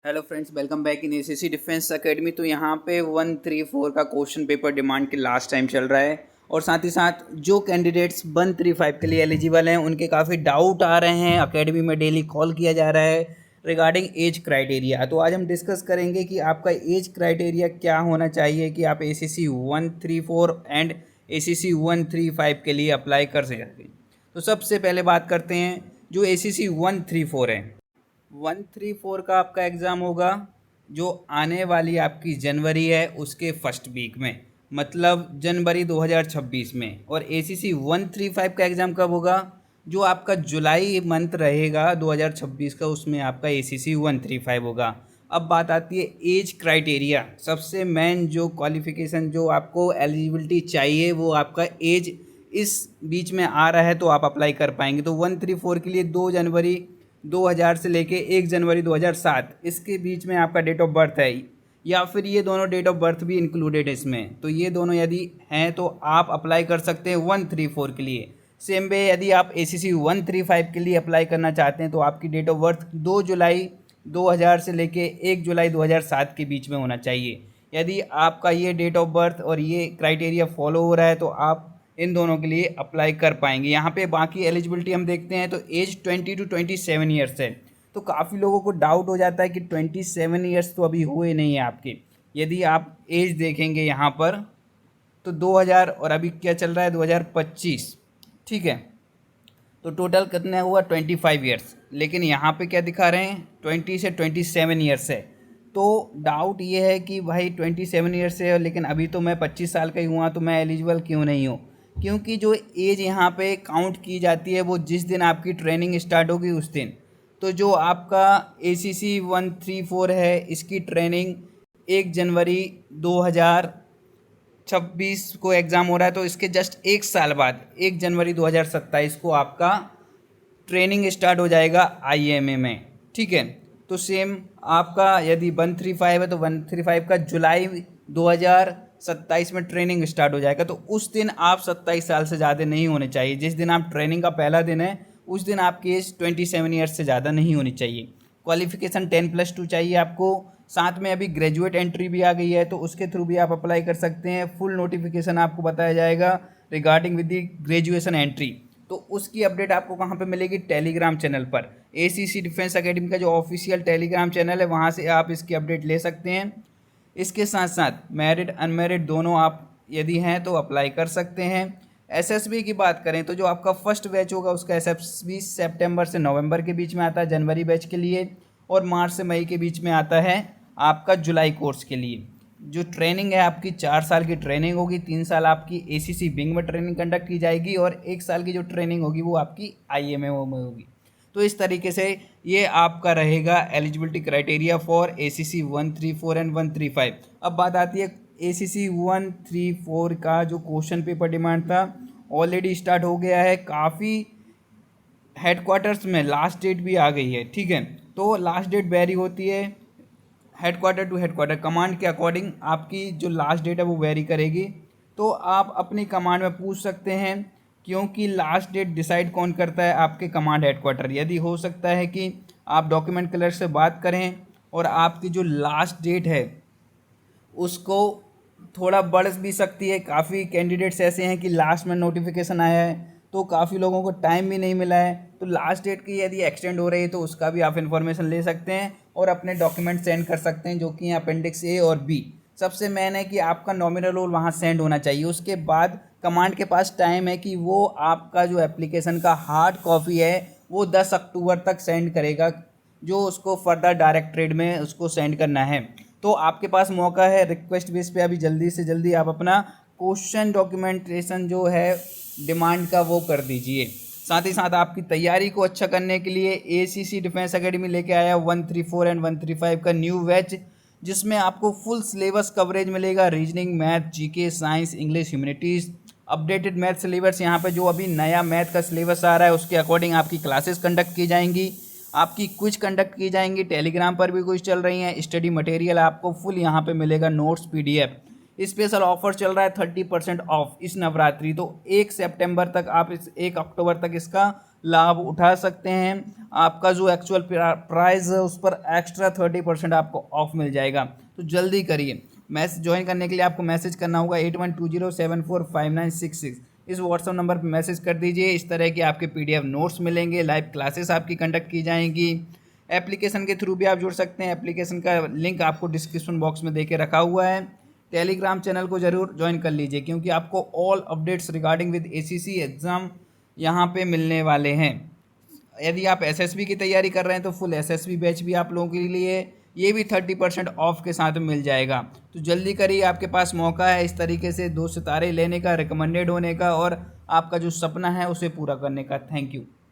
Hello friends, welcome back in SSC defence academy. तो यहाँ पे 134 का क्वेश्चन पेपर डिमांड के लास्ट टाइम चल रहा है और साथ ही साथ जो कैंडिडेट्स 135 के लिए एलिजिबल हैं उनके काफ़ी डाउट आ रहे हैं। एकेडमी में डेली कॉल किया जा रहा है रिगार्डिंग एज क्राइटेरिया। तो आज हम डिस्कस करेंगे कि आपका एज क्राइटेरिया क्या होना चाहिए कि आप एसएससी 134 एंड एसएससी 135 के लिए अप्लाई कर सकें। तो सबसे पहले बात करते हैं जो एसएससी 134 है। 134 का आपका एग्ज़ाम होगा जो आने वाली आपकी जनवरी है उसके फर्स्ट वीक में, मतलब जनवरी 2026 में। और एसीसी 135 का एग्ज़ाम कब होगा? जो आपका जुलाई मंथ रहेगा 2026 का, उसमें आपका एसीसी 135 होगा। अब बात आती है एज क्राइटेरिया। सबसे मेन जो क्वालिफ़िकेशन जो आपको एलिजिबिलिटी चाहिए वो आपका एज इस बीच में आ रहा है तो आप अप्लाई कर पाएंगे। तो 134 के लिए 2 जनवरी 2000 से लेके 1 जनवरी 2007 इसके बीच में आपका डेट ऑफ बर्थ है, या फिर ये दोनों डेट ऑफ बर्थ भी इंक्लूडेड है इसमें। तो ये दोनों यदि हैं तो आप अप्लाई कर सकते हैं 134 के लिए। सेम वे यदि आप एसीसी 135 के लिए अप्लाई करना चाहते हैं तो आपकी डेट ऑफ बर्थ 2 जुलाई 2000 से लेके 1 जुलाई 2007 के बीच में होना चाहिए। यदि आपका ये डेट ऑफ बर्थ और ये क्राइटेरिया फॉलो हो रहा है तो आप इन दोनों के लिए अप्लाई कर पाएंगे। यहाँ पे बाकी एलिजिबिलिटी हम देखते हैं तो एज 20 टू 27 ईयर्स है। तो काफ़ी लोगों को डाउट हो जाता है कि 27 ईयर्स तो अभी हुए नहीं है आपके। यदि आप एज देखेंगे यहाँ पर तो 2000 और अभी क्या चल रहा है 2025, ठीक है। तो टोटल कितना हुआ 25 ईयर्स, लेकिन यहाँ पे क्या दिखा रहे हैं 20 से 27 ईयर्स है। तो डाउट ये है कि भाई 27 ईयर्स है लेकिन अभी तो मैं 25 साल का ही हुआ तो मैं एलिजिबल क्यों नहीं हूँ? क्योंकि जो एज यहाँ पे काउंट की जाती है वो जिस दिन आपकी ट्रेनिंग स्टार्ट होगी उस दिन। तो जो आपका एसीसी 134 है इसकी ट्रेनिंग 1 जनवरी 2026 को एग्ज़ाम हो रहा है, तो इसके जस्ट एक साल बाद 1 जनवरी 2027 को आपका ट्रेनिंग स्टार्ट हो जाएगा आईएमए में, ठीक है। तो सेम आपका यदि 135 है तो 135 का जुलाई 2027 में ट्रेनिंग स्टार्ट हो जाएगा। तो उस दिन आप 27 साल से ज़्यादा नहीं होने चाहिए। जिस दिन आप ट्रेनिंग का पहला दिन है उस दिन आपकी एज 27 ईयर्स से ज़्यादा नहीं होनी चाहिए। क्वालिफिकेशन 10+2 चाहिए आपको। साथ में अभी ग्रेजुएट एंट्री भी आ गई है तो उसके थ्रू भी आप अप्लाई कर सकते हैं। फुल नोटिफिकेशन आपको बताया जाएगा regarding with the graduation entry. तो उसकी अपडेट आपको कहाँ पे मिलेगी? टेलीग्राम चैनल पर। एसीसी डिफेंस एकेडमी का जो ऑफिशियल टेलीग्राम चैनल है वहाँ से आप इसकी अपडेट ले सकते हैं। इसके साथ साथ मैरिड अनमैरिड दोनों आप यदि हैं तो अप्लाई कर सकते हैं। एसएसबी की बात करें तो जो आपका फर्स्ट बैच होगा उसका एसएसबी सितंबर से नवंबर के बीच में आता है जनवरी बैच के लिए, और मार्च से मई के बीच में आता है आपका जुलाई कोर्स के लिए। जो ट्रेनिंग है आपकी 4 साल की ट्रेनिंग होगी। 3 साल आपकी एसीसी विंग में ट्रेनिंग कंडक्ट की जाएगी और 1 साल की जो ट्रेनिंग होगी वो आपकी आईएमए में होगी। तो इस तरीके से ये आपका रहेगा eligibility criteria for ACC 134 and 135। अब बात आती है एसीसी 134 का जो क्वेश्चन पेपर डिमांड था ऑलरेडी स्टार्ट हो गया है। काफ़ी हेडक्वार्टर्स में लास्ट डेट भी आ गई है, ठीक है। तो लास्ट डेट वेरी होती है हेडक्वार्टर टू हेडक्वार्टर, कमांड के अकॉर्डिंग आपकी जो लास्ट डेट है वो वेरी करेगी। तो आप अपनी कमांड में पूछ सकते हैं, क्योंकि लास्ट डेट डिसाइड कौन करता है? आपके कमांड हेडक्वार्टर। यदि हो सकता है कि आप डॉक्यूमेंट क्लर्क से बात करें और आपकी जो लास्ट डेट है उसको थोड़ा बढ़ भी सकती है। काफ़ी कैंडिडेट्स ऐसे हैं कि लास्ट में नोटिफिकेशन आया है तो काफ़ी लोगों को टाइम भी नहीं मिला है। तो लास्ट डेट की यदि एक्सटेंड हो रही है तो उसका भी आप इन्फॉर्मेशन ले सकते हैं और अपने डॉक्यूमेंट सेंड कर सकते हैं, जो कि अपेंडिक्स ए और बी। सबसे मेन है कि आपका नॉमिनल रोल वहाँ सेंड होना चाहिए। उसके बाद कमांड के पास टाइम है कि वो आपका जो एप्लीकेशन का हार्ड कॉपी है वो 10 अक्टूबर तक सेंड करेगा, जो उसको फर्दर डायरेक्टरेट में उसको सेंड करना है। तो आपके पास मौका है रिक्वेस्ट बेस पे अभी जल्दी से जल्दी आप अपना क्वेश्चन डॉक्यूमेंटेशन जो है डिमांड का वो कर दीजिए। साथ ही साथ आपकी तैयारी को अच्छा करने के लिए एसीसी डिफेंस एकेडमी लेके आया 134 एंड 135 का न्यू बैच, जिसमें आपको फुल सिलेबस कवरेज मिलेगा। Reasoning, math, GK, science, English, humanities, updated math syllabus. यहाँ पे जो अभी नया मैथ का सिलेबस आ रहा है उसके अकॉर्डिंग आपकी क्लासेस कंडक्ट की जाएंगी, आपकी क्विज कंडक्ट की जाएंगी। टेलीग्राम पर भी क्विज चल रही हैं। स्टडी मटेरियल आपको फुल यहाँ पे मिलेगा, नोट्स, पीडीएफ। स्पेशल ऑफर चल रहा है 30% ऑफ इस नवरात्रि। तो 1 सितंबर तक आप 1 अक्टूबर तक इसका लाभ उठा सकते हैं। आपका जो एक्चुअल प्राइस है उस पर एक्स्ट्रा 30% आपको ऑफ मिल जाएगा। तो जल्दी करिए। मैसेज ज्वाइन करने के लिए आपको मैसेज करना होगा 8120745966, इस व्हाट्सअप नंबर पर मैसेज कर दीजिए। इस तरह के आपके PDF नोट्स मिलेंगे, लाइव क्लासेस आपकी कंडक्ट की जाएंगी। एप्लीकेशन के थ्रू भी आप जुड़ सकते हैं। एप्लीकेशन का लिंक आपको डिस्क्रिप्शन बॉक्स में देके रखा हुआ है। टेलीग्राम चैनल को ज़रूर ज्वाइन कर लीजिए, क्योंकि आपको all updates regarding with ACC exam यहाँ पे मिलने वाले हैं। यदि आप SSB की तैयारी कर रहे हैं तो फुल SSB बैच भी आप लोगों के लिए ये भी 30% ऑफ के साथ मिल जाएगा। तो जल्दी करिए, आपके पास मौका है इस तरीके से 2 सितारे लेने का, रिकमेंडेड होने का और आपका जो सपना है उसे पूरा करने का। Thank you.